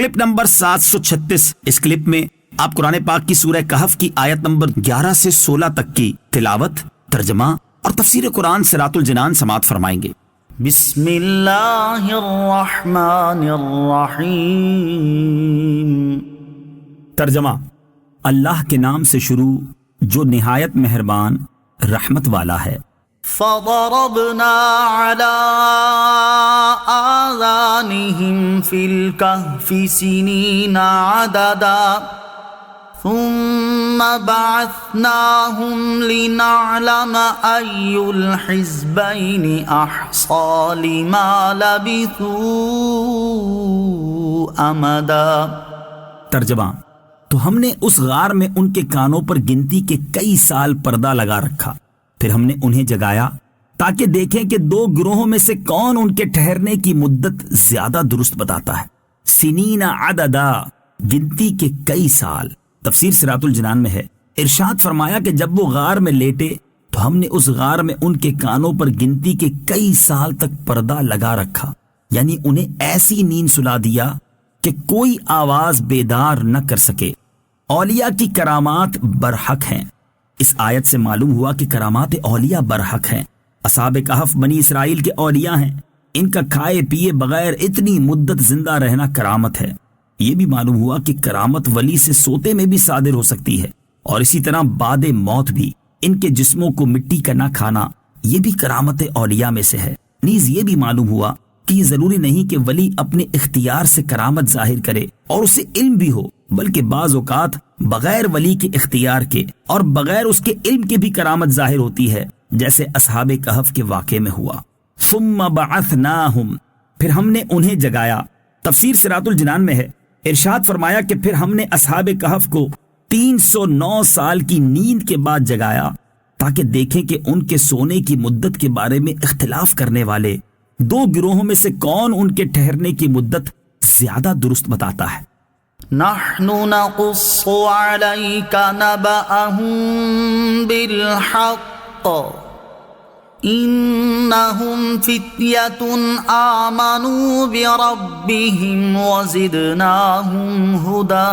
Clip number 736۔ اس clip میں آپ قرآن پاک کی سورہ کہف کی آیت نمبر 11 سے 16 تک کی تلاوت، ترجمہ اور تفسیر قرآن صراط الجنان سماعت فرمائیں گے۔ بسم اللہ الرحمن الرحیم۔ ترجمہ: اللہ کے نام سے شروع جو نہایت مہربان رحمت والا ہے۔ فضربنا على آذانهم في الكهف سنين عددا ثم بعثناهم لنعلم أي الحزبين أحصى لما لبثوا أمدا۔ ترجمہ: تو ہم نے اس غار میں ان کے کانوں پر گنتی کے کئی سال پردہ لگا رکھا، پھر ہم نے انہیں جگایا تاکہ دیکھیں کہ دو گروہوں میں سے کون ان کے ٹھہرنے کی مدت زیادہ درست بتاتا ہے۔ سنین عددا، گنتی کے کئی سال۔ تفسیر صراط الجنان میں ہے، ارشاد فرمایا کہ جب وہ غار میں لیٹے تو ہم نے اس غار میں ان کے کانوں پر گنتی کے کئی سال تک پردہ لگا رکھا، یعنی انہیں ایسی نیند سلا دیا کہ کوئی آواز بیدار نہ کر سکے۔ اولیاء کی کرامات برحق ہیں۔ اس آیت سے معلوم ہوا کہ کرامات اولیاء برحق ہیں۔ اصحاب کہف بنی اسرائیل کے اولیاء ہیں، ان کا کھائے پیے بغیر اتنی مدت زندہ رہنا کرامت ہے۔ یہ بھی معلوم ہوا کہ کرامت ولی سے سوتے میں بھی صادر ہو سکتی ہے، اور اسی طرح بعد موت بھی ان کے جسموں کو مٹی کا نہ کھانا یہ بھی کرامت اولیاء میں سے ہے۔ نیز یہ بھی معلوم ہوا کہ یہ ضروری نہیں کہ ولی اپنے اختیار سے کرامت ظاہر کرے اور اسے علم بھی ہو، بلکہ بعض اوقات بغیر ولی کے اختیار کے اور بغیر اس کے علم کے بھی کرامت ظاہر ہوتی ہے، جیسے اصحاب کہف کے واقعے میں ہوا۔ ثم بعثناہم، پھر ہم نے انہیں جگایا۔ تفسیر صراط الجنان میں ہے، ارشاد فرمایا کہ پھر ہم نے اصحاب کہف کو 309 سال کی نیند کے بعد جگایا تاکہ دیکھیں کہ ان کے سونے کی مدت کے بارے میں اختلاف کرنے والے دو گروہوں میں سے کون ان کے ٹھہرنے کی مدت زیادہ درست بتاتا ہے۔ نحن نقص عليك نبأهم بالحق إنهم فتية آمنوا بربهم وزدناهم هدى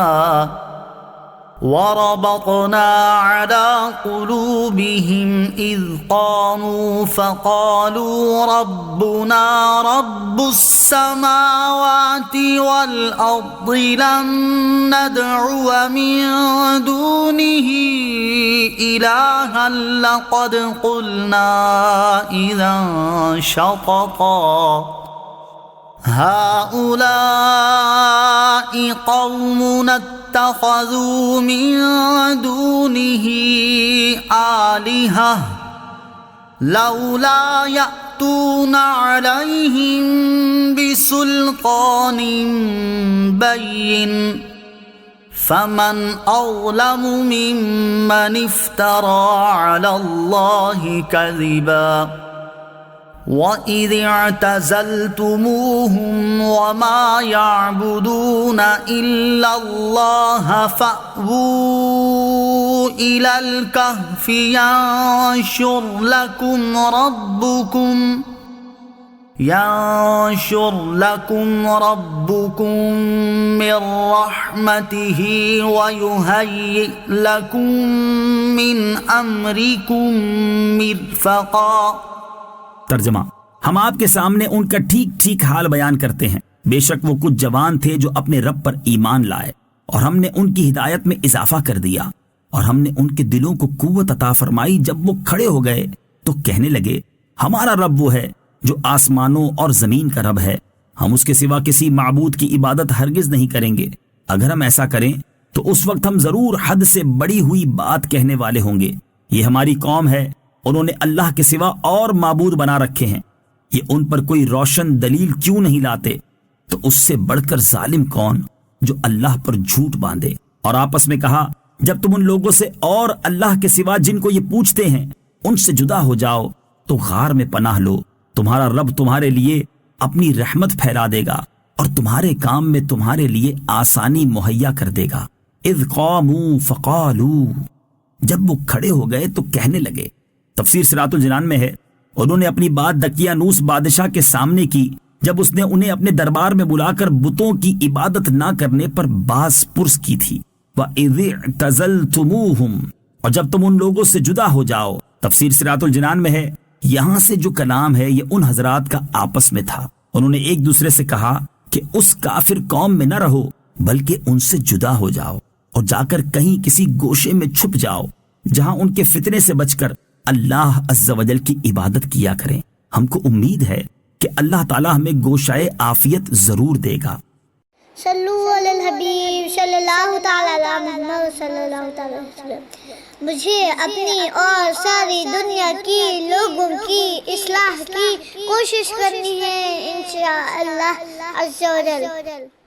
وربطنا على قلوبهم إذ قاموا فقالوا ربنا رب السماوات والأرض لن ندعو من دونه إلها لقد قلنا إذا شططا هؤلاء قومنا اتخذوا من دونه آلهة لولا يأتون عليهم بسلطان بين فمن أظلم ممن افترى على الله كذبا وَإِذِ اعْتَزَلْتُمُوهُمْ وَمَا يَعْبُدُونَ إِلَّا اللَّهَ فَأْوُوا إِلَى الْكَهْفِ يَنشُرْ لَكُمْ رَبُّكُمْ مِنْ رَحْمَتِهِ وَيُهَيِّئْ لَكُمْ مِنْ أَمْرِكُمْ مِرْفَقًا۔ ترجمہ: ہم آپ کے سامنے ان کا ٹھیک ٹھیک حال بیان کرتے ہیں۔ بے شک وہ کچھ جوان تھے جو اپنے رب پر ایمان لائے، اور ہم نے ان کی ہدایت میں اضافہ کر دیا، اور ہم نے ان کے دلوں کو قوت عطا فرمائی۔ جب وہ کھڑے ہو گئے تو کہنے لگے، ہمارا رب وہ ہے جو آسمانوں اور زمین کا رب ہے، ہم اس کے سوا کسی معبود کی عبادت ہرگز نہیں کریں گے۔ اگر ہم ایسا کریں تو اس وقت ہم ضرور حد سے بڑی ہوئی بات کہنے والے ہوں گے۔ یہ ہماری قوم ہے، انہوں نے اللہ کے سوا اور معبود بنا رکھے ہیں، یہ ان پر کوئی روشن دلیل کیوں نہیں لاتے؟ تو اس سے بڑھ کر ظالم کون جو اللہ پر جھوٹ باندھے۔ اور آپس میں کہا، جب تم ان لوگوں سے اور اللہ کے سوا جن کو یہ پوچھتے ہیں ان سے جدا ہو جاؤ تو غار میں پناہ لو، تمہارا رب تمہارے لیے اپنی رحمت پھیلا دے گا اور تمہارے کام میں تمہارے لیے آسانی مہیا کر دے گا۔ اذ قاموا فقالوا، جب وہ کھڑے ہو گئے تو کہنے لگے۔ تفسیر صراط الجنان میں ہے، انہوں نے اپنی بات دقیانوس بادشاہ کے سامنے کی جب اس نے انہیں اپنے دربار میں بلا کر بتوں کی عبادت نہ کرنے پر باز پرس کی تھی۔ وَإِذِ اعْتَزَلْتُمُوهُمْ، اور جب تم ان لوگوں سے جدا ہو جاؤ۔ تفسیر صراط الجنان میں ہے، یہاں سے جو کلام ہے یہ ان حضرات کا آپس میں تھا۔ انہوں نے ایک دوسرے سے کہا کہ اس کافر قوم میں نہ رہو بلکہ ان سے جدا ہو جاؤ اور جا کر کہیں کسی گوشے میں چھپ جاؤ جہاں ان کے فتنے سے بچ کر اللہ عز و جل کی عبادت کیا کریں۔ ہم کو امید ہے کہ اللہ تعالی ہمیں گوشائے عافیت ضرور دے گا۔ صلو علی الحبیب صلی اللہ تعالی علی محمد صلی اللہ تعالی وسلم۔ مجھے اپنی اور ساری دنیا کی لوگوں کی اصلاح کی کوشش کرنی ہے انشاءاللہ عز و جل۔